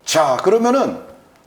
자, 그러면은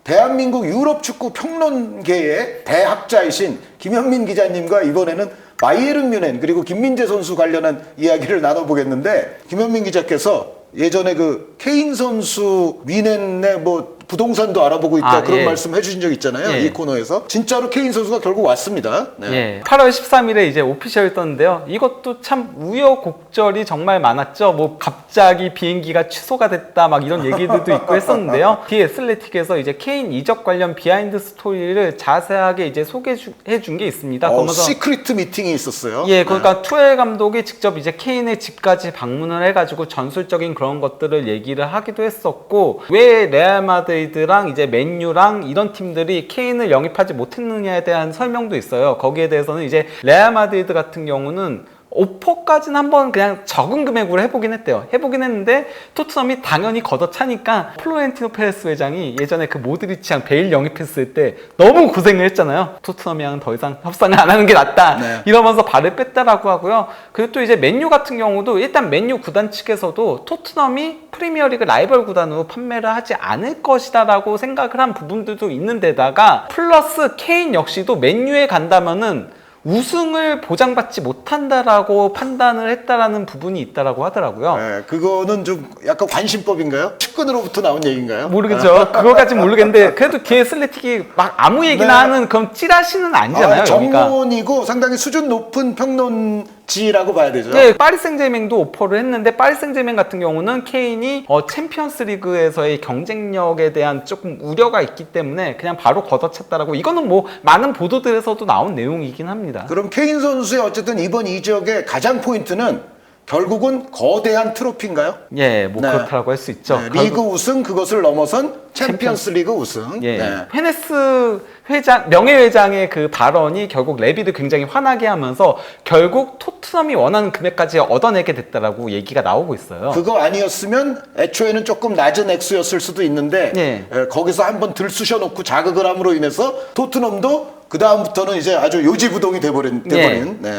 대한민국 유럽 축구 평론계의 대학자이신 김현민 기자님과 이번에는 바이에른 뮌헨 그리고 김민재 선수 관련한 이야기를 나눠보겠는데, 김현민 기자께서 예전에 그 케인 선수 뮌헨의 뭐 부동산도 알아보고 있다 그런 말씀 해주신 적 있잖아요. 이 코너에서 진짜로 케인 선수가 결국 왔습니다. 네. 8월 13일에 이제 오피셜 떴는데요. 이것도 참 우여곡절이 정말 많았죠. 뭐 갑자기 비행기가 취소가 됐다 막 이런 얘기들도 있고 했었는데요. 디 애슬레틱에서 이제 케인 이적 관련 비하인드 스토리를 자세하게 이제 소개해 준 게 있습니다. 시크릿 미팅이 있었어요. 예, 그러니까 투엘 감독이 직접 이제 케인의 집까지 방문을 해가지고 전술적인 그런 것들을 얘기를 하기도 했었고, 왜 레알 마드리드랑 이제 맨유랑 이런 팀들이 케인을 영입하지 못했느냐에 대한 설명도 있어요. 거기에 대해서는 이제 레알 마드리드 같은 경우는 오퍼까지는 한번 그냥 적은 금액으로 해보긴 했대요. 해보긴 했는데 토트넘이 당연히 걷어차니까 플로렌티노 페레스 회장이 예전에 그 모드리치랑 베일 영입했을 때 너무 고생을 했잖아요. 토트넘이랑 더 이상 협상을 안 하는 게 낫다 이러면서 발을 뺐다라고 하고요. 그리고 또 이제 맨유 같은 경우도 일단 맨유 구단 측에서도 토트넘이 프리미어리그 라이벌 구단으로 판매를 하지 않을 것이다 라고 생각을 한 부분들도 있는데다가, 플러스 케인 역시도 맨유에 간다면은 우승을 보장받지 못한다라고 판단을 했다라는 부분이 있다라고 하더라고요. 네, 그거는 좀 약간 관심법인가요? 측근으로부터 나온 얘기인가요? 모르겠죠. 그거까진 모르겠는데 그래도 뒤에 슬래틱이 막 아무 얘기나 하는 그런 찌라시는 아니잖아요. 전문이고 상당히 수준 높은 평론지라고 봐야 되죠. 네, 파리 생제맹도 오퍼를 했는데, 파리 생제맹 같은 경우는 케인이 챔피언스 리그에서의 경쟁력에 대한 조금 우려가 있기 때문에 그냥 바로 걷어찼다라고, 이거는 뭐 많은 보도들에서도 나온 내용이긴 합니다. 그럼 케인 선수의 어쨌든 이번 이적의 가장 포인트는 결국은 거대한 트로피인가요? 예, 뭐 그렇다고 할 수 있죠. 리그 우승, 그것을 넘어선 챔피언스 리그 우승. 예. 헤네스 회장, 명예회장의 그 발언이 결국 레비를 굉장히 화나게 하면서 결국 토트넘이 원하는 금액까지 얻어내게 됐다라고 얘기가 나오고 있어요. 그거 아니었으면 애초에는 조금 낮은 액수였을 수도 있는데 거기서 한번 들쑤셔 놓고 자극을 함으로 인해서 토트넘도 그 다음부터는 이제 아주 요지부동이 돼버린.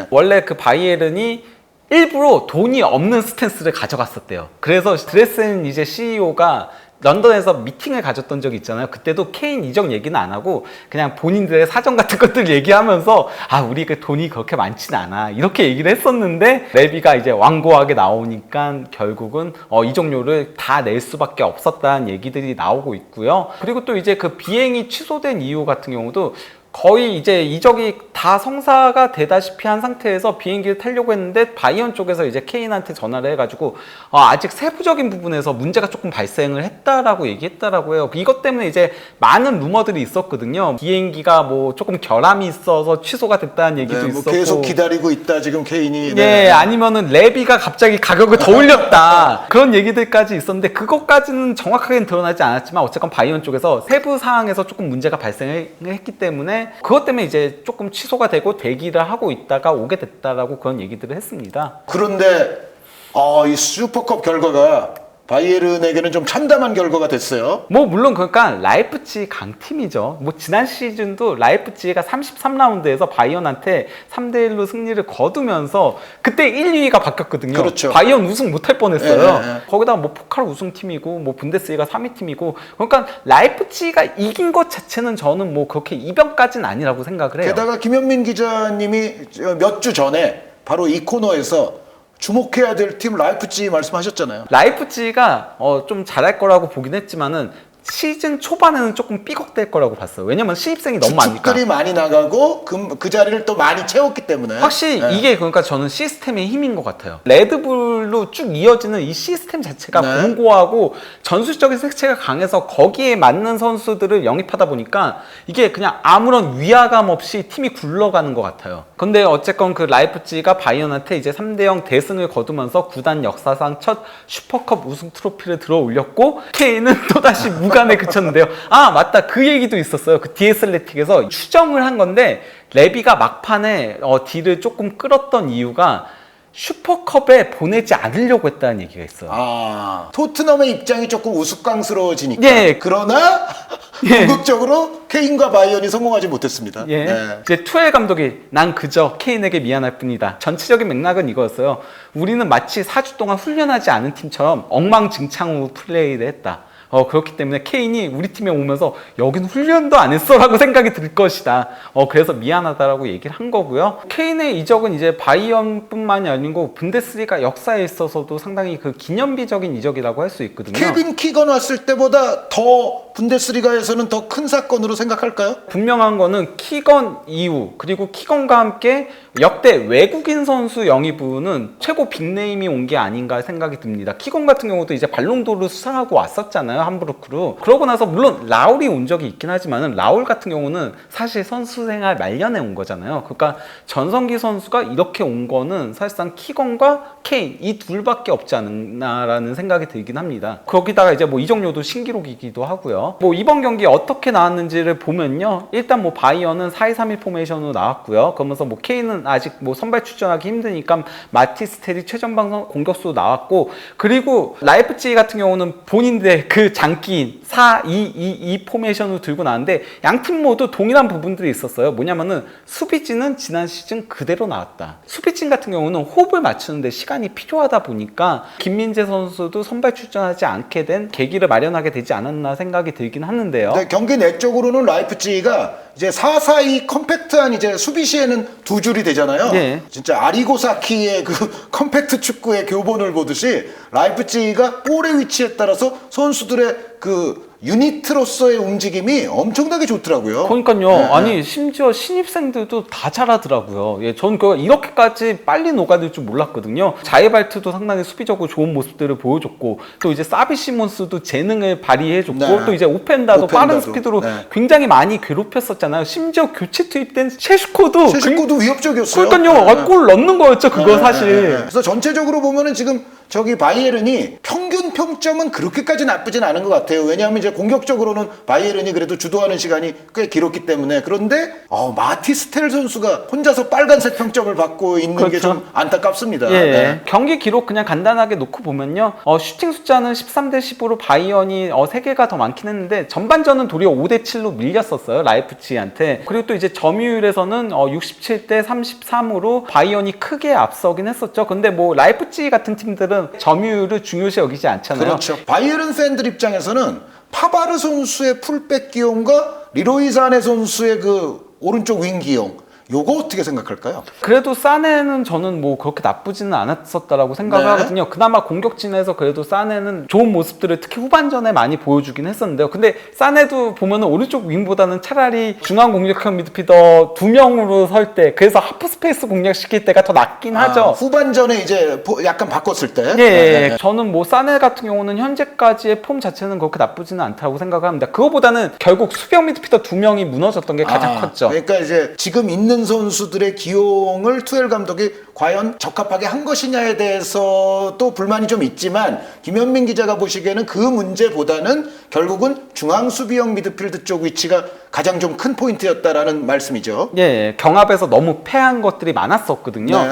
원래 그 바이에른이 일부러 돈이 없는 스탠스를 가져갔었대요. 그래서 드레센 이제 CEO가 런던에서 미팅을 가졌던 적이 있잖아요. 그때도 케인 이적 얘기는 안 하고 그냥 본인들의 사정 같은 것들 얘기하면서 우리 그 돈이 그렇게 많지는 않아 이렇게 얘기를 했었는데, 레비가 이제 완고하게 나오니까 결국은 이적료를 다 낼 수밖에 없었다는 얘기들이 나오고 있고요. 그리고 또 이제 그 비행이 취소된 이유 같은 경우도 거의 이제 이적이 다 성사가 되다시피 한 상태에서 비행기를 타려고 했는데, 바이언 쪽에서 이제 케인한테 전화를 해가지고 아직 세부적인 부분에서 문제가 조금 발생을 했다라고 얘기했다라고 해요. 이것 때문에 이제 많은 루머들이 있었거든요. 비행기가 뭐 조금 결함이 있어서 취소가 됐다는 얘기도 있었고, 계속 기다리고 있다 지금 케인이. 아니면은 레비가 갑자기 가격을 더 올렸다 그런 얘기들까지 있었는데, 그것까지는 정확하게는 드러나지 않았지만 어쨌건 바이언 쪽에서 세부 사항에서 조금 문제가 발생했기 때문에 그것 때문에 이제 조금 취소가 되고 대기를 하고 있다가 오게 됐다라고 그런 얘기들을 했습니다. 그런데 이 슈퍼컵 결과가 바이에른에게는 좀 참담한 결과가 됐어요. 뭐 물론 그러니까 라이프치히 강팀이죠. 뭐 지난 시즌도 라이프치히가 33라운드에서 바이언한테 3대1로 승리를 거두면서 그때 1, 2위가 바뀌었거든요. 그렇죠. 바이언 우승 못할 뻔했어요. 거기다가 뭐 포칼 우승팀이고 뭐 분데스리가 3위 팀이고, 그러니까 라이프치히가 이긴 것 자체는 저는 뭐 그렇게 이변까지는 아니라고 생각을 해요. 게다가 김현민 기자님이 몇 주 전에 바로 이 코너에서 주목해야 될 팀 라이프치히 말씀하셨잖아요. 라이프치히가 좀 잘할 거라고 보긴 했지만은 시즌 초반에는 조금 삐걱될 거라고 봤어요. 왜냐면 신입생이 너무 많으니까. 주축들이 많이 나가고 그 자리를 또 많이 채웠기 때문에. 확실히 이게 그러니까 저는 시스템의 힘인 것 같아요. 레드불로 쭉 이어지는 이 시스템 자체가 공고하고 전술적인 색채가 강해서 거기에 맞는 선수들을 영입하다 보니까 이게 그냥 아무런 위화감 없이 팀이 굴러가는 것 같아요. 근데 어쨌건 그 라이프치히가 바이언한테 이제 3대0 대승을 거두면서 구단 역사상 첫 슈퍼컵 우승 트로피를 들어 올렸고, 케인은 또다시 무관에 그쳤는데요. 맞다, 그 얘기도 있었어요. 그 디에슬레틱에서 추정을 한 건데, 레비가 막판에 딜을 조금 끌었던 이유가 슈퍼컵에 보내지 않으려고 했다는 얘기가 있어요. 토트넘의 입장이 조금 우스꽝스러워지니까. 그러나 궁극적으로 케인과 바이언이 성공하지 못했습니다. 이제 투엘 감독이 난 그저 케인에게 미안할 뿐이다. 전체적인 맥락은 이거였어요. 우리는 마치 4주 동안 훈련하지 않은 팀처럼 엉망진창으로 플레이를 했다. 그렇기 때문에 케인이 우리 팀에 오면서 여긴 훈련도 안 했어라고 생각이 들 것이다. 그래서 미안하다라고 얘기를 한 거고요. 케인의 이적은 이제 바이언뿐만이 아니고 분데스리가 역사에 있어서도 상당히 그 기념비적인 이적이라고 할 수 있거든요. 케빈 키건 왔을 때보다 더 분데스리가에서는 더 큰 사건으로 생각할까요? 분명한 거는 키건 이후 그리고 키건과 함께 역대 외국인 선수 영입부는 최고 빅네임이 온 게 아닌가 생각이 듭니다. 키건 같은 경우도 이제 발롱도르 수상하고 왔었잖아요, 함부르크로. 그러고 나서 물론 라울이 온 적이 있긴 하지만은 라울 같은 경우는 사실 선수 생활 말년에 온 거잖아요. 그러니까 전성기 선수가 이렇게 온 거는 사실상 키건과 케인 이 둘밖에 없지 않나라는 생각이 들긴 합니다. 거기다가 이제 뭐 이적료도 신기록이기도 하고요. 뭐 이번 경기 어떻게 나왔는지를 보면요, 일단 뭐 바이언은 4-2-3-1 포메이션으로 나왔고요. 그러면서 뭐 케인은 아직 뭐 선발 출전하기 힘드니까 마티스텔이 최전방 공격수로 나왔고, 그리고 라이프치히 같은 경우는 본인들의 그 장기인 4-2-2-2 포메이션으로 들고 나왔는데 양팀 모두 동일한 부분들이 있었어요. 뭐냐면은 수비진은 지난 시즌 그대로 나왔다. 수비진 같은 경우는 호흡을 맞추는데 시간이 필요하다 보니까 김민재 선수도 선발 출전하지 않게 된 계기를 마련하게 되지 않았나 생각이 들긴 하는데요. 네, 경기 내적으로는 라이프치히가 이제 4-4-2 컴팩트한 이제 수비 시에는 두 줄이 되잖아요. 예. 진짜 아리고사키의 그 컴팩트 축구의 교본을 보듯이 라이프치히가 볼의 위치에 따라서 선수들의 그 유니트로서의 움직임이 엄청나게 좋더라고요. 그러니까요. 네. 아니 심지어 신입생들도 다 잘하더라고요. 예, 전 그 이렇게까지 빨리 녹아들 줄 몰랐거든요. 자이발트도 상당히 수비적으로 좋은 모습들을 보여줬고, 또 이제 사비 시몬스도 재능을 발휘해줬고, 네. 또 이제 오펜다도 빠른 오펜다도. 스피드로 네. 굉장히 많이 괴롭혔었잖아요. 심지어 교체 투입된 셰슈코도 셰슈코도 위협적이었어요. 그러니까요. 네. 골 넣는 거였죠. 그거 사실. 그래서 전체적으로 보면은 지금 저기 바이에른이 평균 평점은 그렇게까지 나쁘진 않은 것 같아요. 왜냐하면 이제 공격적으로는 바이에른이 그래도 주도하는 시간이 꽤 길었기 때문에. 그런데 마티스텔 선수가 혼자서 빨간색 평점을 받고 있는 게 그렇죠. 좀 안타깝습니다. 예, 네. 경기 기록 그냥 간단하게 놓고 보면요, 슈팅 숫자는 13대 10으로 바이언이 3개가 더 많긴 했는데 전반전은 도리어 5대 7로 밀렸었어요, 라이프치히한테. 그리고 또 이제 점유율에서는 67대 33으로 바이언이 크게 앞서긴 했었죠. 근데 뭐 라이프치히 같은 팀들은 점유율을 중요시 여기지 않잖아요. 그렇죠. 바이에른 팬들 입장에서는 파바르 선수의 풀백 기용과 리로이 사네 선수의 그 오른쪽 윙 기용, 요거 어떻게 생각할까요? 그래도 사네는 저는 뭐 그렇게 나쁘지는 않았었다라고 생각을 네. 하거든요. 그나마 공격진에서 그래도 사네는 좋은 모습들을 특히 후반전에 많이 보여주긴 했었는데요. 근데 사네도 보면은 오른쪽 윙보다는 차라리 중앙 공격형 미드필더 2명으로 설 때, 그래서 하프 스페이스 공략시킬 때가 더 낫긴 하죠. 후반전에 이제 약간 바꿨을 때. 예, 저는 뭐 사네 같은 경우는 현재까지의 폼 자체는 그렇게 나쁘지는 않다고 생각합니다. 그거보다는 결국 수비형 미드필더 2명이 무너졌던 게 가장 컸죠. 그러니까 이제 지금 있는 선수들의 기용을 투엘 감독이 과연 적합하게 한 것이냐에 대해서 또 불만이 좀 있지만, 김현민 기자가 보시기에는 그 문제보다는 결국은 중앙 수비형 미드필드 쪽 위치가 가장 좀 큰 포인트였다라는 말씀이죠. 예, 경합에서 너무 패한 것들이 많았었거든요. 네.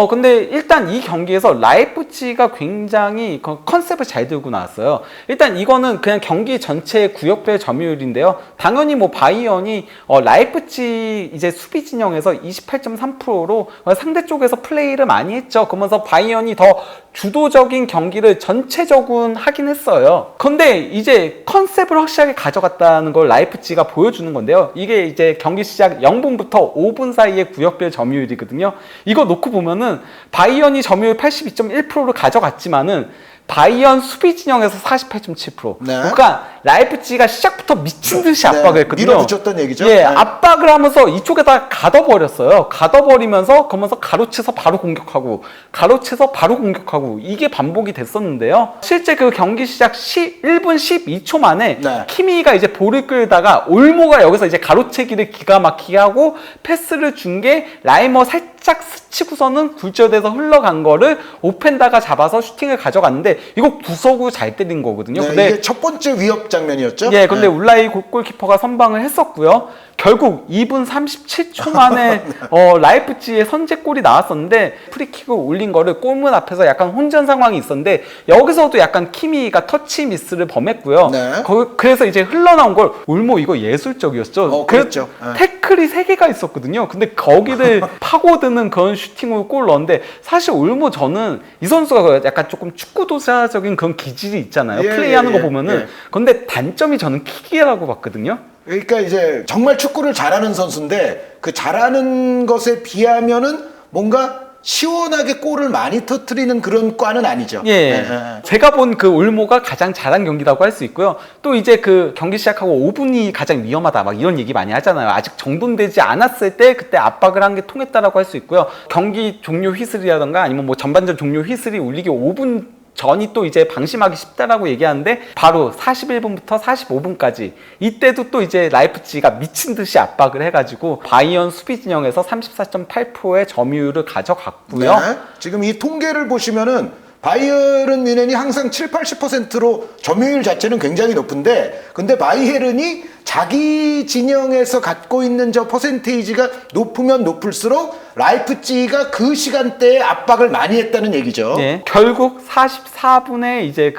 근데 일단 이 경기에서 라이프치히가 굉장히 컨셉을 잘 들고 나왔어요. 일단 이거는 그냥 경기 전체의 구역별 점유율인데요. 당연히 뭐 바이언이 라이프치히 이제 수비 진영에서 28.3%로 상대 쪽에서 플레이를 많이 했죠. 그러면서 바이언이 더 주도적인 경기를 전체적으로 하긴 했어요. 근데 이제 컨셉을 확실하게 가져갔다는 걸 라이프치히가 보여주는 건데요. 이게 이제 경기 시작 0분부터 5분 사이의 구역별 점유율이거든요. 이거 놓고 보면은 바이언이 점유율 82.1%를 가져갔지만은 바이언 수비 진영에서 48.7%. 네. 그러니까 라이프치히가 시작부터 미친 듯이 압박을 했거든요. 밀어붙였던 얘기죠. 예, 네. 압박을 하면서 이쪽에다 가둬버렸어요. 가둬버리면서 그러면서 가로채서 바로 공격하고, 가로채서 바로 공격하고, 이게 반복이 됐었는데요. 실제 그 경기 시작 1분 12초 만에 네. 키미가 이제 볼을 끌다가 올모가 여기서 이제 가로채기를 기가 막히게 하고 패스를 준 게 라이머 살짝 스치고서는 굴절돼서 흘러간 거를 오펜다가 잡아서 슈팅을 가져갔는데, 이거 구석으로 잘 때린 거거든요. 네, 근데 이게 첫 번째 위협 장면이었죠. 예, 근데 네. 울라이 골키퍼가 선방을 했었고요. 결국 2분 37초 만에 라이프치히의 선제골이 나왔었는데, 프리킥을 올린 거를 골문 앞에서 약간 혼전 상황이 있었는데, 여기서도 약간 키미가 터치 미스를 범했고요. 네. 그래서 이제 흘러나온 걸, 울모 이거 예술적이었죠. 그랬죠. 태클이 3개가 있었거든요. 근데 거기를 파고드는 모르는 그런 슈팅으로 골 넣었는데 사실 올모 저는 이 선수가 약간 조금 축구도사적인 그런 기질이 있잖아요. 예, 플레이하는 예, 거 보면은. 예. 근데 단점이 저는 킥이라고 봤거든요. 그러니까 이제 정말 축구를 잘하는 선수인데 그 잘하는 것에 비하면은 뭔가 시원하게 골을 많이 터뜨리는 그런 과는 아니죠. 예. 제가 본 그 올모가 가장 잘한 경기라고 할 수 있고요. 또 이제 그 경기 시작하고 5분이 가장 위험하다 막 이런 얘기 많이 하잖아요. 아직 정돈되지 않았을 때 그때 압박을 한 게 통했다라고 할 수 있고요. 경기 종료 휘슬이라던가 아니면 뭐 전반전 종료 휘슬이 울리기 5분 전이 또 이제 방심하기 쉽다라고 얘기하는데 바로 41분부터 45분까지 이때도 또 이제 라이프치히가 미친 듯이 압박을 해가지고 바이언 수비 진영에서 34.8%의 점유율을 가져갔고요. 네. 지금 이 통계를 보시면은 바이에른 뮌헨이 항상 7, 80%로 점유율 자체는 굉장히 높은데 근데 바이에른이 자기 진영에서 갖고 있는 저 퍼센테이지가 높으면 높을수록 라이프치히가 그 시간대에 압박을 많이 했다는 얘기죠. 네. 결국 44분에 이제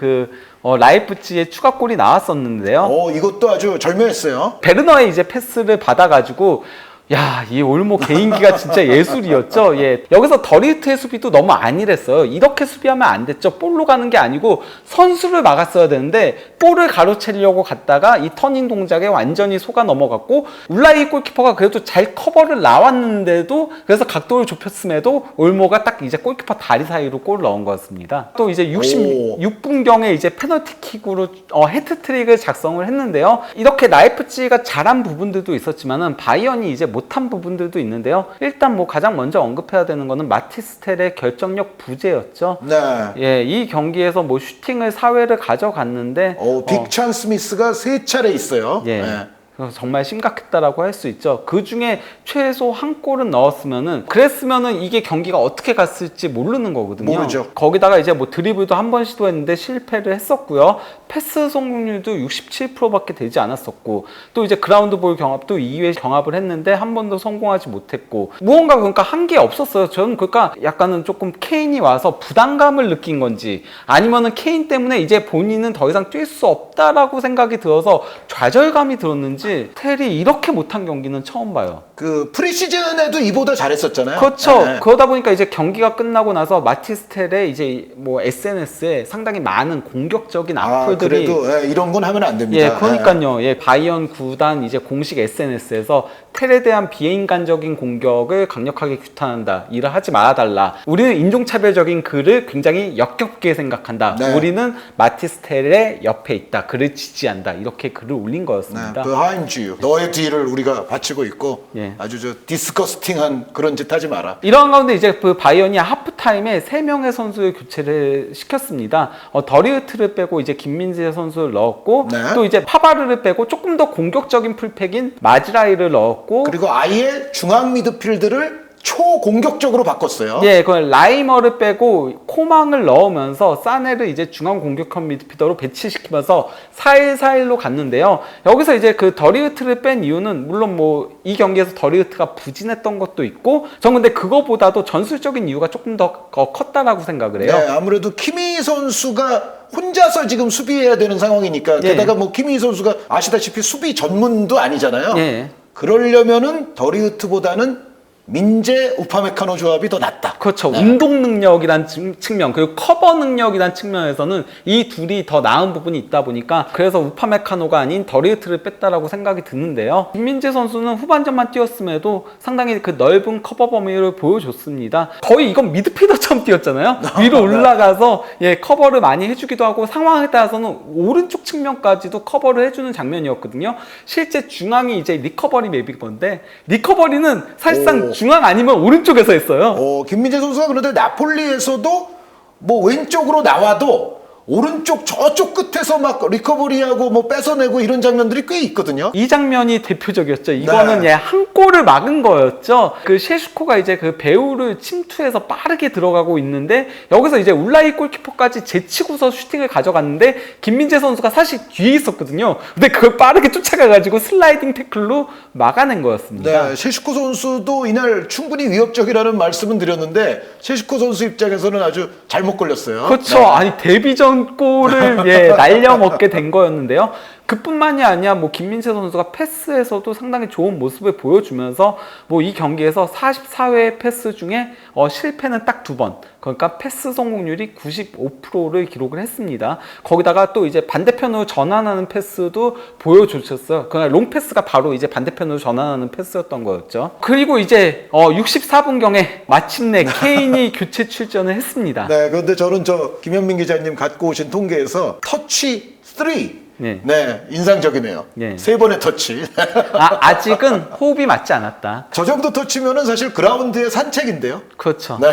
라이프치히의 추가골이 나왔었는데요. 이것도 아주 절묘했어요. 베르너의 이제 패스를 받아가지고 야, 이 올모 개인기가 진짜 예술이었죠. 예. 여기서 더리우트의 수비도 너무 안일했어요. 이렇게 수비하면 안 됐죠. 볼로 가는 게 아니고 선수를 막았어야 되는데 볼을 가로채려고 갔다가 이 터닝 동작에 완전히 속아 넘어갔고 울라이 골키퍼가 그래도 잘 커버를 나왔는데도 그래서 각도를 좁혔음에도 올모가 딱 이제 골키퍼 다리 사이로 골을 넣은 거였습니다. 또 이제 66분경에 이제 페널티킥으로 해트트릭을 작성을 했는데요. 이렇게 라이프치히가 잘한 부분들도 있었지만은 바이언이 이제 못한 부분들도 있는데요. 일단 뭐 가장 먼저 언급해야 되는 거는 마티스텔의 결정력 부재였죠. 네. 예, 이 경기에서 뭐 슈팅을 4회를 가져갔는데 빅찬 스미스가 3차례 있어요. 예. 네. 그래서 정말 심각했다라고 할 수 있죠. 그 중에 최소 한 골은 넣었으면은 그랬으면은 이게 경기가 어떻게 갔을지 모르는 거거든요. 모르죠. 거기다가 이제 뭐 드리블도 한 번 시도했는데 실패를 했었고요. 패스 성공률도 67%밖에 되지 않았었고 또 이제 그라운드 볼 경합도 2회 경합을 했는데 한 번도 성공하지 못했고 무언가 그러니까 한 게 없었어요. 저는 그러니까 약간은 조금 케인이 와서 부담감을 느낀 건지 아니면은 케인 때문에 이제 본인은 더 이상 뛸 수 없다라고 생각이 들어서 좌절감이 들었는지 텔이 이렇게 못한 경기는 처음 봐요. 그 프리시즌에도 이보다 잘했었잖아요. 그렇죠. 네. 그러다 보니까 이제 경기가 끝나고 나서 마티스텔의 이제 뭐 SNS에 상당히 많은 공격적인 악플들이 그래도 이런 건 하면 안 됩니다. 예, 그러니까요. 예, 바이언 구단 이제 공식 SNS에서 텔에 대한 비인간적인 공격을 강력하게 규탄한다. 이를 하지 말아달라. 우리는 인종차별적인 그를 굉장히 역겹게 생각한다. 네. 우리는 마티스텔의 옆에 있다. 그를 지지한다. 이렇게 글을 올린 거였습니다. behind you. 너의 뒤를 우리가 바치고 있고 예. 아주 저 디스커스팅한 그런 짓 하지 마라. 이런 가운데 이제 그 바이언이 하프타임에 3명의 선수를 교체를 시켰습니다. 더리우트를 빼고 이제 김민재 선수를 넣었고 네. 또 이제 파바르를 빼고 조금 더 공격적인 풀팩인 마즈라이를 넣었고 그리고 아예 중앙 미드필드를 초공격적으로 바꿨어요. 예, 그 라이머를 빼고 코망을 넣으면서 사네를 이제 중앙 공격형 미드필더로 배치시키면서 4-1-4-1로 갔는데요. 여기서 이제 그 더리우트를 뺀 이유는 물론 뭐 이 경기에서 더리우트가 부진했던 것도 있고 전 근데 그거보다도 전술적인 이유가 조금 더 컸다라고 생각을 해요. 네, 아무래도 키미 선수가 혼자서 지금 수비해야 되는 상황이니까 게다가 뭐 키미 선수가 아시다시피 수비 전문도 아니잖아요. 예. 그러려면은 더리우트보다는 민재 우파메카노 조합이 더 낫다. 그렇죠. 운동 능력이란 측면 그리고 커버 능력이란 측면에서는 이 둘이 더 나은 부분이 있다 보니까 그래서 우파메카노가 아닌 더리우트를 뺐다라고 생각이 드는데요. 김민재 선수는 후반전만 뛰었음에도 상당히 그 넓은 커버 범위를 보여줬습니다. 거의 이건 미드필더처럼 뛰었잖아요. 위로 올라가서 커버를 많이 해주기도 하고 상황에 따라서는 오른쪽 측면까지도 커버를 해주는 장면이었거든요. 실제 중앙이 이제 리커버리 맵인 건데 리커버리는 사실상 중앙 아니면 오른쪽에서 했어요. 김민재 선수가 그런데 나폴리에서도 뭐 왼쪽으로 나와도 오른쪽 저쪽 끝에서 막 리커버리하고 뭐 뺏어내고 이런 장면들이 꽤 있거든요. 이 장면이 대표적이었죠. 이거는 한 골을 막은 거였죠. 그 셰슈코가 이제 그 배우를 침투해서 빠르게 들어가고 있는데 여기서 이제 울라이 골키퍼까지 제치고서 슈팅을 가져갔는데 김민재 선수가 사실 뒤에 있었거든요. 근데 그걸 빠르게 쫓아가가지고 슬라이딩 태클로 막아낸 거였습니다. 네, 셰슈코 선수도 이날 충분히 위협적이라는 말씀은 드렸는데 셰슈코 선수 입장에서는 아주 잘못 걸렸어요. 그렇죠. 네. 아니 데뷔전 골을 날려먹게 된 거였는데요. 그뿐만이 아니야 뭐 김민재 선수가 패스에서도 상당히 좋은 모습을 보여주면서 뭐 이 경기에서 44회 패스 중에 실패는 딱 2번, 그러니까 패스 성공률이 95%를 기록을 했습니다. 거기다가 또 이제 반대편으로 전환하는 패스도 보여주셨어요. 그러니까 롱 패스가 바로 이제 반대편으로 전환하는 패스였던 거였죠. 그리고 이제 64분경에 마침내 케인이 교체 출전을 했습니다. 네, 그런데 저는 김현민 기자님 갖고 오신 통계에서 터치 3. 네, 인상적이네요. 네. 3번의 터치. 아직은 호흡이 맞지 않았다. 저 정도 터치면은 사실 그라운드의 산책인데요. 그렇죠. 네.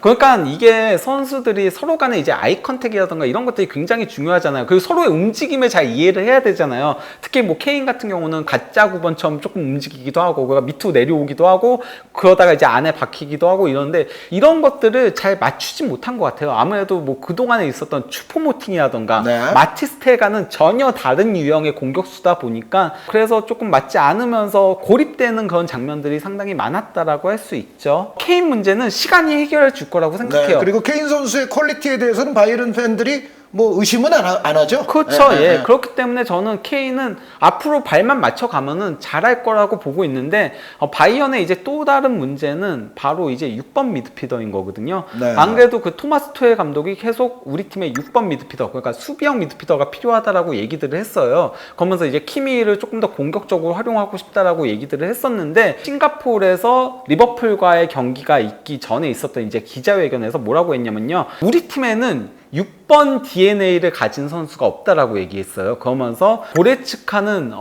그러니까 이게 선수들이 서로 간에 이제 아이 컨택이라던가 이런 것들이 굉장히 중요하잖아요. 그리고 서로의 움직임을 잘 이해를 해야 되잖아요. 특히 뭐 케인 같은 경우는 가짜 9번처럼 조금 움직이기도 하고, 그러니까 밑으로 내려오기도 하고, 그러다가 이제 안에 박히기도 하고 이러는데, 이런 것들을 잘 맞추지 못한 것 같아요. 아무래도 뭐 그동안에 있었던 추포모팅이라던가 네. 마티스테가는 전혀 다른 유형의 공격수다 보니까 그래서 조금 맞지 않으면서 고립되는 그런 장면들이 상당히 많았다라고 할 수 있죠. 케인 문제는 시간이 해결해 줄 거라고 생각해요. 네, 그리고 케인 선수의 퀄리티에 대해서는 바이에른 팬들이 뭐 의심은 안 하죠. 그렇죠. 네, 예. 네. 그렇기 때문에 저는 케인은 앞으로 발만 맞춰가면은 잘할 거라고 보고 있는데, 바이언의 이제 또 다른 문제는 바로 이제 6번 미드필더인 거거든요. 네. 안 그래도 그 토마스 투엘 감독이 계속 우리 팀의 6번 미드필더, 그러니까 수비형 미드필더가 필요하다라고 얘기들을 했어요. 그러면서 이제 키미를 조금 더 공격적으로 활용하고 싶다라고 얘기들을 했었는데, 싱가포르에서 리버풀과의 경기가 있기 전에 있었던 이제 기자회견에서 뭐라고 했냐면요. 우리 팀에는 6번 DNA를 가진 선수가 없다라고 얘기했어요. 그러면서 고레츠카는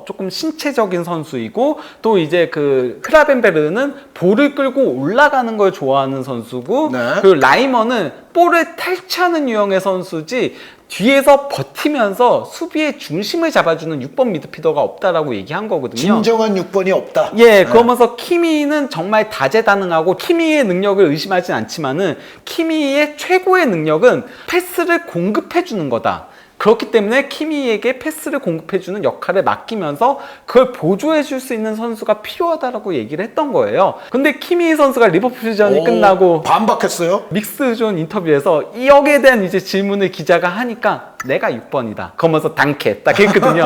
조금 신체적인 선수이고, 또 이제 그 크라벤베르는 볼을 끌고 올라가는 걸 좋아하는 선수고, 네. 그리고 라이머는 볼을 탈취하는 유형의 선수지 뒤에서 버티면서 수비의 중심을 잡아주는 6번 미드필더가 없다라고 얘기한 거거든요. 진정한 6번이 없다. 예, 그러면서 키미는 정말 다재다능하고 키미의 능력을 의심하진 않지만은 키미의 최고의 능력은 패스를 공급해주는 거다. 그렇기 때문에 키미에게 패스를 공급해주는 역할을 맡기면서 그걸 보조해줄 수 있는 선수가 필요하다라고 얘기를 했던 거예요. 근데 키미 선수가 리버풀전이 끝나고 반박했어요. 믹스존 인터뷰에서 여기에 대한 이제 질문을 기자가 하니까 내가 6번이다. 그러면서 당캐 딱 했거든요.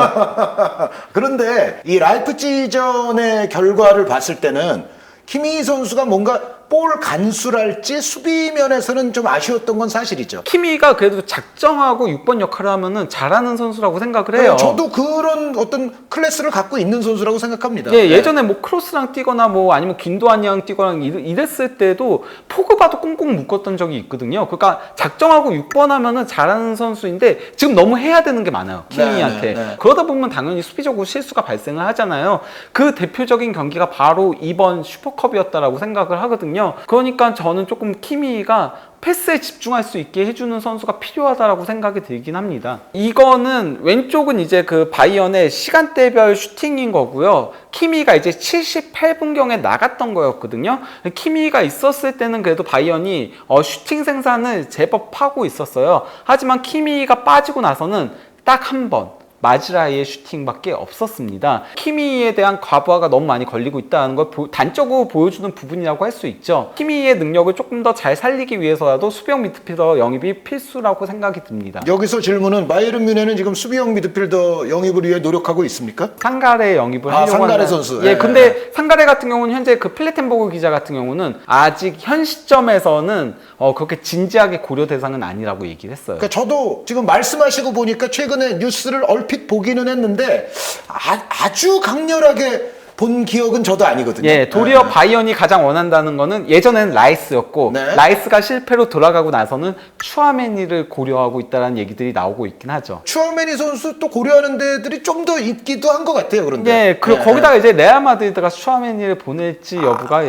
그런데 이 라이프치전의 결과를 봤을 때는 키미 선수가 뭔가 볼 간수랄지 수비면에서는 좀 아쉬웠던 건 사실이죠. 키미가 그래도 작정하고 6번 역할을 하면은 잘하는 선수라고 생각을 해요. 네, 저도 그런 어떤 클래스를 갖고 있는 선수라고 생각합니다. 예, 예전에 뭐 크로스랑 뛰거나 뭐 아니면 김도환이랑 뛰거나 이랬을 때도 포그바도 꽁꽁 묶었던 적이 있거든요. 그러니까 작정하고 6번 하면은 잘하는 선수인데 지금 너무 해야 되는 게 많아요. 키미한테. 네. 그러다 보면 당연히 수비적으로 실수가 발생을 하잖아요. 그 대표적인 경기가 바로 이번 슈퍼컵이었다라고 생각을 하거든요. 그러니까 저는 조금 키미가 패스에 집중할 수 있게 해주는 선수가 필요하다라고 생각이 들긴 합니다. 이거는 왼쪽은 이제 그 바이언의 시간대별 슈팅인 거고요. 키미가 이제 78분경에 나갔던 거였거든요. 키미가 있었을 때는 그래도 바이언이 슈팅 생산을 제법 하고 있었어요. 하지만 키미가 빠지고 나서는 딱 한 번 마즈라이의 슈팅밖에 없었습니다. 키미에 대한 과부하가 너무 많이 걸리고 있다는 걸 단적으로 보여주는 부분이라고 할 수 있죠. 키미의 능력을 조금 더 잘 살리기 위해서라도 수비형 미드필더 영입이 필수라고 생각이 듭니다. 여기서 질문은 바이에른 뮌헨은 지금 수비형 미드필더 영입을 위해 노력하고 있습니까? 상가레 영입을 하려고 상가레 선수. 예, 근데 상가레 같은 경우는 현재 그 플레텐버그 기자 같은 경우는 아직 현 시점에서는 그렇게 진지하게 고려 대상은 아니라고 얘기를 했어요. 그러니까 저도 지금 말씀하시고 보니까 최근에 뉴스를 얼핏 보기는 했는데 아주 강렬하게 본 기억은 저도 아니거든요. 예, 도리어 바이언이 가장 원한다는 거는 예전에는 라이스였고 네. 라이스가 실패로 돌아가고 나서는 추아메니를 고려하고 있다는 얘기들이 나오고 있긴 하죠. 추어메니 선수 또 고려하는 데들이 좀 더 있기도 한 것 같아요. 그런데 예, 거기다가 이제 레알 마드리드가 추아메니를 보낼지 여부가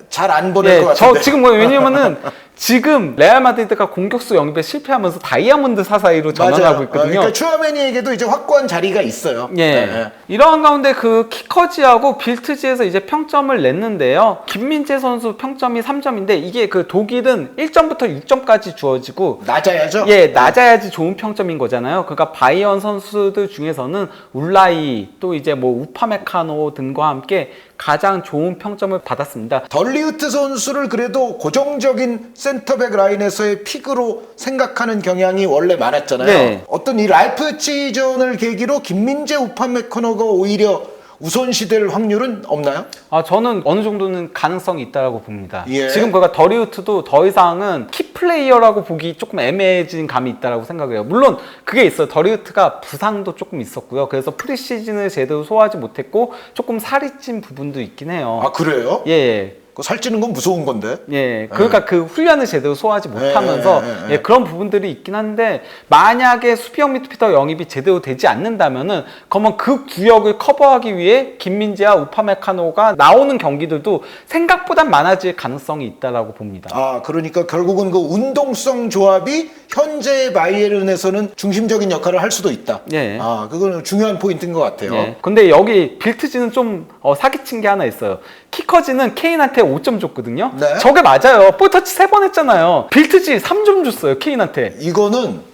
잘 안 보낼 것 저 같은데. 지금 왜냐면은 지금 레알 마드리드가 공격수 영입에 실패하면서 다이아몬드 사사이로 전환하고 있거든요. 그러니까 추어메니에게도 이제 확고한 자리가 있어요. 예. 네. 이러한 가운데 그 키커지하고 빌트지에서 이제 평점을 냈는데요. 김민재 선수 평점이 3점인데 이게 그 독일은 1점부터 6점까지 주어지고 낮아야죠. 예, 낮아야지 좋은 평점인 거잖아요. 그러니까 바이언 선수들 중에서는 울라이 또 이제 뭐 우파메카노 등과 함께 가장 좋은 평점을 받았습니다. 덜리우트 선수를 그래도 고정적인 센터백 라인에서의 픽으로 생각하는 경향이 원래 많았잖아요. 네. 어떤 이 라이프치히전을 계기로 김민재 우파메커너가 오히려 우선시될 확률은 없나요? 저는 어느 정도는 가능성이 있다고 봅니다. 예. 지금 그가 덜리우트도 더 이상은 키플레이어라고 보기 조금 애매해진 감이 있다고 생각해요. 물론 그게 있어요. 덜리우트가 부상도 조금 있었고요. 그래서 프리시즌을 제대로 소화하지 못했고 조금 살이 찐 부분도 있긴 해요. 아, 그래요? 예. 그 살찌는 건 무서운 건데. 예, 그러니까 그 훈련을 제대로 소화하지 못하면서 그런 부분들이 있긴 한데 만약에 수비형 미드필더 영입이 제대로 되지 않는다면은 그러면 그 구역을 커버하기 위해 김민재와 우파메카노가 나오는 경기들도 생각보다 많아질 가능성이 있다라고 봅니다. 아, 그러니까 결국은 그 운동성 조합이 현재 바이에른에서는 중심적인 역할을 할 수도 있다. 예. 아, 그거는 중요한 포인트인 것 같아요. 예. 근데 여기 빌트지는 좀 사기친 게 하나 있어요. 키커지는 케인한테 5점 줬거든요. 네. 저게 맞아요. 볼터치 3번 했잖아요. 빌트지 3점 줬어요. 케인한테. 이거는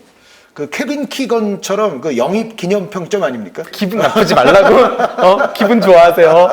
그 케빈 키건처럼 그 영입 기념 평점 아닙니까? 기분 나쁘지 말라고. 기분 좋아하세요.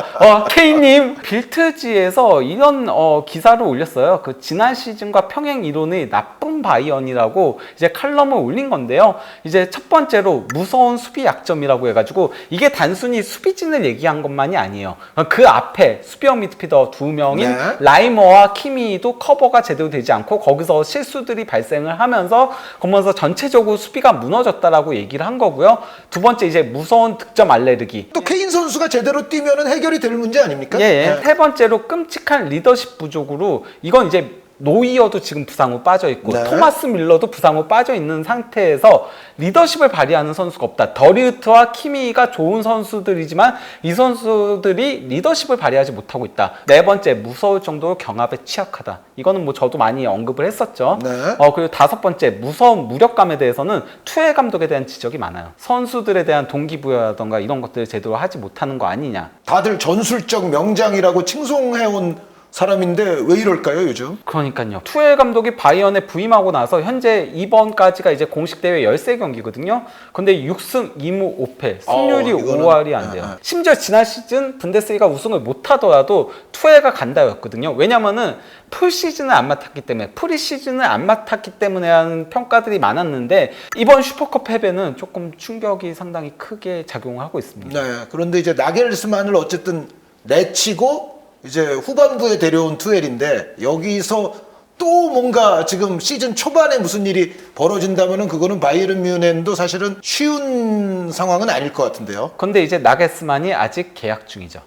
케이님 빌트지에서 이런 기사를 올렸어요. 그 지난 시즌과 평행 이론의 나쁜 바이언이라고 이제 칼럼을 올린 건데요. 이제 첫 번째로 무서운 수비 약점이라고 해가지고 이게 단순히 수비진을 얘기한 것만이 아니에요. 그 앞에 수비형 미드필더 2명인 네. 라이머와 키미도 커버가 제대로 되지 않고 거기서 실수들이 발생을 하면서 그러면서 전체적으로 수비가 무너졌다라고 얘기를 한 거고요. 두 번째 이제 무서운 득점 알레르기. 또 케인 선수가 제대로 뛰면은 해결이 될 문제 아닙니까? 예. 세 번째로 끔찍한 리더십 부족으로 이건 이제 노이어도 지금 부상 후 빠져 있고 네. 토마스 밀러도 부상 후 빠져 있는 상태에서 리더십을 발휘하는 선수가 없다. 더리우트와 키미가 좋은 선수들이지만 이 선수들이 리더십을 발휘하지 못하고 있다. 네 번째, 무서울 정도로 경합에 취약하다. 이거는 뭐 저도 많이 언급을 했었죠. 네. 그리고 다섯 번째, 무서운 무력감에 대해서는 투엘 감독에 대한 지적이 많아요. 선수들에 대한 동기부여라던가 이런 것들을 제대로 하지 못하는 거 아니냐. 다들 전술적 명장이라고 칭송해온 사람인데 왜 이럴까요, 요즘? 그러니까요. 투엘 감독이 바이언에 부임하고 나서 현재 이번까지가 이제 공식 대회 13경기거든요. 근데 6승 2무 5패, 승률이 이거는- 5할이 안 돼요. 심지어 지난 시즌 분데스리가 우승을 못 하더라도 투엘가 간다였거든요. 왜냐면은 풀 시즌을 안 맡았기 때문에, 프리시즌을 안 맡았기 때문에 하는 평가들이 많았는데 이번 슈퍼컵 패배는 조금 충격이 상당히 크게 작용하고 있습니다. 네. 그런데 이제 나겔스만을 어쨌든 내치고 이제 후반부에 데려온 투엘인데 여기서 또 뭔가 지금 시즌 초반에 무슨 일이 벌어진다면은 그거는 바이에른 뮌헨도 사실은 쉬운 상황은 아닐 것 같은데요. 근데 이제 나게스만이 아직 계약 중이죠.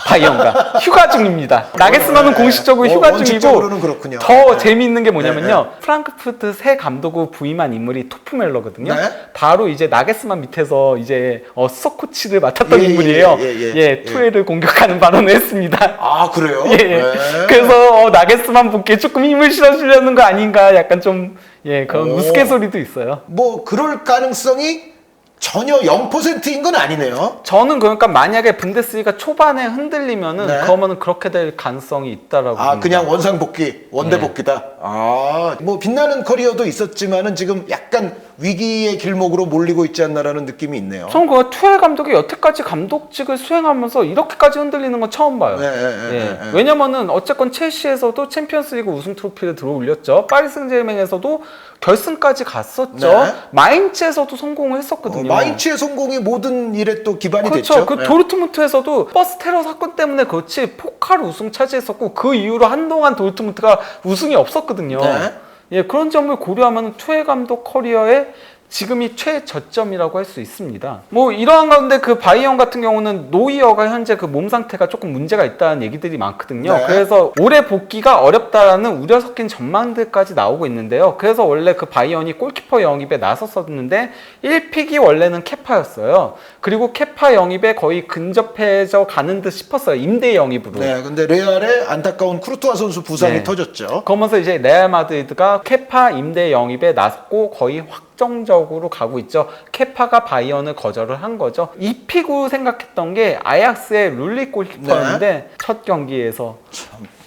바이언과 휴가 중입니다. 나게스만은 공식적으로 휴가 중이고 원칙적으로는 그렇군요. 더 네. 재미있는 게 뭐냐면요. 프랑크푸르트 새 감독을 부임한 인물이 토프멜러거든요. 네. 바로 이제 나게스만 밑에서 이제 수석 코치를 맡았던 예, 인물이에요. 예. 투엘을 공격하는 발언을 했습니다. 아, 그래요? 예. 네. 그래서 나게스만 분께 조금 힘을 실어주려는 거 아닌가 약간 좀 그런 오. 우스갯소리도 있어요. 뭐 그럴 가능성이 전혀 0%인 건 아니네요. 저는 그러니까 만약에 분데스리가 초반에 흔들리면은 네. 그러면은 그렇게 될 가능성이 있다라고. 아, 봅니다. 그냥 원상복귀, 원대복귀다. 아, 뭐 빛나는 커리어도 있었지만은 지금 약간 위기의 길목으로 몰리고 있지 않나라는 느낌이 있네요. 저는 그 투엘 감독이 여태까지 감독직을 수행하면서 이렇게까지 흔들리는 건 처음 봐요. 네. 왜냐면은 어쨌건 첼시에서도 챔피언스리그 우승 트로피를 들어올렸죠. 파리 생제르맹에서도 결승까지 갔었죠. 네. 마인츠에서도 성공을 했었거든요. 마인츠의 성공이 모든 일에 또 기반이 그렇죠. 됐죠. 그 네. 도르트문트에서도 버스 테러 사건 때문에 그렇지 포칼 우승 차지했었고 그 이후로 한동안 도르트문트가 우승이 없었거든요. 네. 그런 점을 고려하면 투엘 감독 커리어의 지금이 최저점이라고 할 수 있습니다. 뭐 이러한 가운데 그 바이언 같은 경우는 노이어가 현재 그 몸 상태가 조금 문제가 있다는 얘기들이 많거든요. 네. 그래서 올해 복귀가 어렵다라는 우려 섞인 전망들까지 나오고 있는데요. 그래서 원래 그 바이언이 골키퍼 영입에 나섰었는데 1픽이 원래는 케파였어요. 그리고 케파 영입에 거의 근접해져 가는 듯 싶었어요. 임대 영입으로. 네, 근데 레알의 안타까운 쿠르투아 선수 부상이 네. 터졌죠. 그러면서 이제 레알 마드리드가 케파 임대 영입에 나섰고 거의 확정적으로 가고 있죠. 케파가 바이언을 거절을 한 거죠. 이 픽으로 생각했던 게 아약스의 룰리 골키퍼였는데 첫 경기에서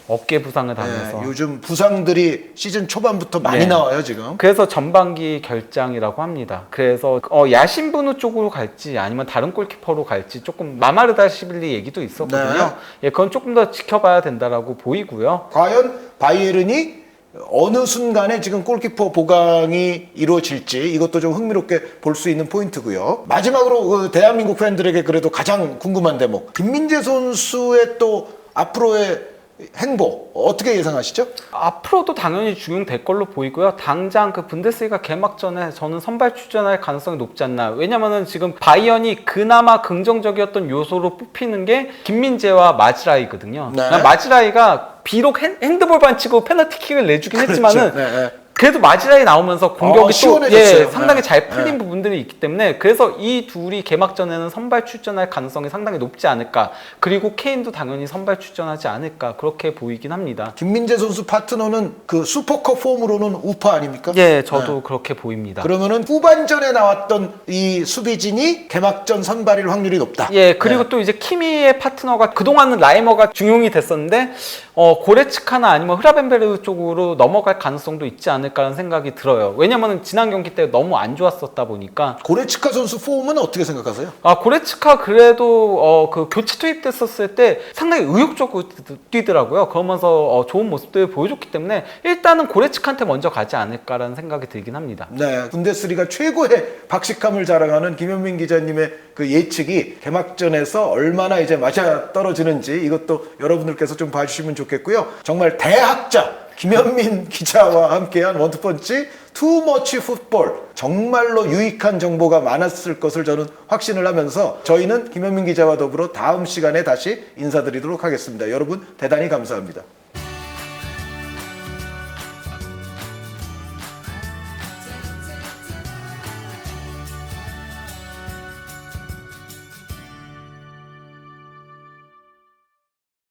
어깨 부상을 당해서. 요즘 부상들이 시즌 초반부터 많이 네. 나와요 지금. 그래서 전반기 결장이라고 합니다. 그래서 야신분우 쪽으로 갈지 아니면 다른 골키퍼로 갈지 조금 마마르다시빌리 얘기도 있었거든요. 네. 예, 그건 조금 더 지켜봐야 된다라고 보이고요. 과연 바이에른이 어느 순간에 지금 골키퍼 보강이 이루어질지 이것도 좀 흥미롭게 볼 수 있는 포인트고요. 마지막으로 그 대한민국 팬들에게 그래도 가장 궁금한 대목, 김민재 선수의 또 앞으로의 행보 어떻게 예상하시죠? 앞으로도 당연히 중용될 걸로 보이고요. 당장 그 분데스리가 개막전에 저는 선발 출전할 가능성이 높지 않나. 왜냐면은 지금 바이언이 그나마 긍정적이었던 요소로 뽑히는 게 김민재와 마즈라이거든요. 네. 마즈라이가 비록 핸드볼 반칙으로 페널티킥을 내주긴 했지만은 네, 네. 그래도 마지라이 나오면서 공격이 또 시원해졌어요. 상당히 네. 잘 풀린 부분들이 있기 때문에 그래서 이 둘이 개막전에는 선발 출전할 가능성이 상당히 높지 않을까. 그리고 케인도 당연히 선발 출전하지 않을까 그렇게 보이긴 합니다. 김민재 선수 파트너는 그 슈퍼컵 폼으로는 우파 아닙니까? 예, 저도 그렇게 보입니다. 그러면은 후반전에 나왔던 이 수비진이 개막전 선발일 확률이 높다. 예, 그리고 또 이제 키미의 파트너가 그동안은 라이머가 중용이 됐었는데 고레츠카나 아니면 흐라벤베르 쪽으로 넘어갈 가능성도 있지 않을까라는 생각이 들어요. 왜냐면은 지난 경기 때 너무 안 좋았었다 보니까. 고레츠카 선수 폼은 어떻게 생각하세요? 고레츠카 그래도 그 교체 투입됐었을 때 상당히 의욕적으로 뛰더라고요. 그러면서 좋은 모습들을 보여줬기 때문에 일단은 고레츠카한테 먼저 가지 않을까라는 생각이 들긴 합니다. 네, 분데스리가 최고의 박식함을 자랑하는 김현민 기자님의 그 예측이 개막전에서 얼마나 이제 맞아 떨어지는지 이것도 여러분들께서 좀 봐주시면 좋겠고요. 정말 대학자 김현민 기자와 함께한 원투펀치 투머치 풋볼, 정말로 유익한 정보가 많았을 것을 저는 확신을 하면서 저희는 김현민 기자와 더불어 다음 시간에 다시 인사드리도록 하겠습니다. 여러분 대단히 감사합니다.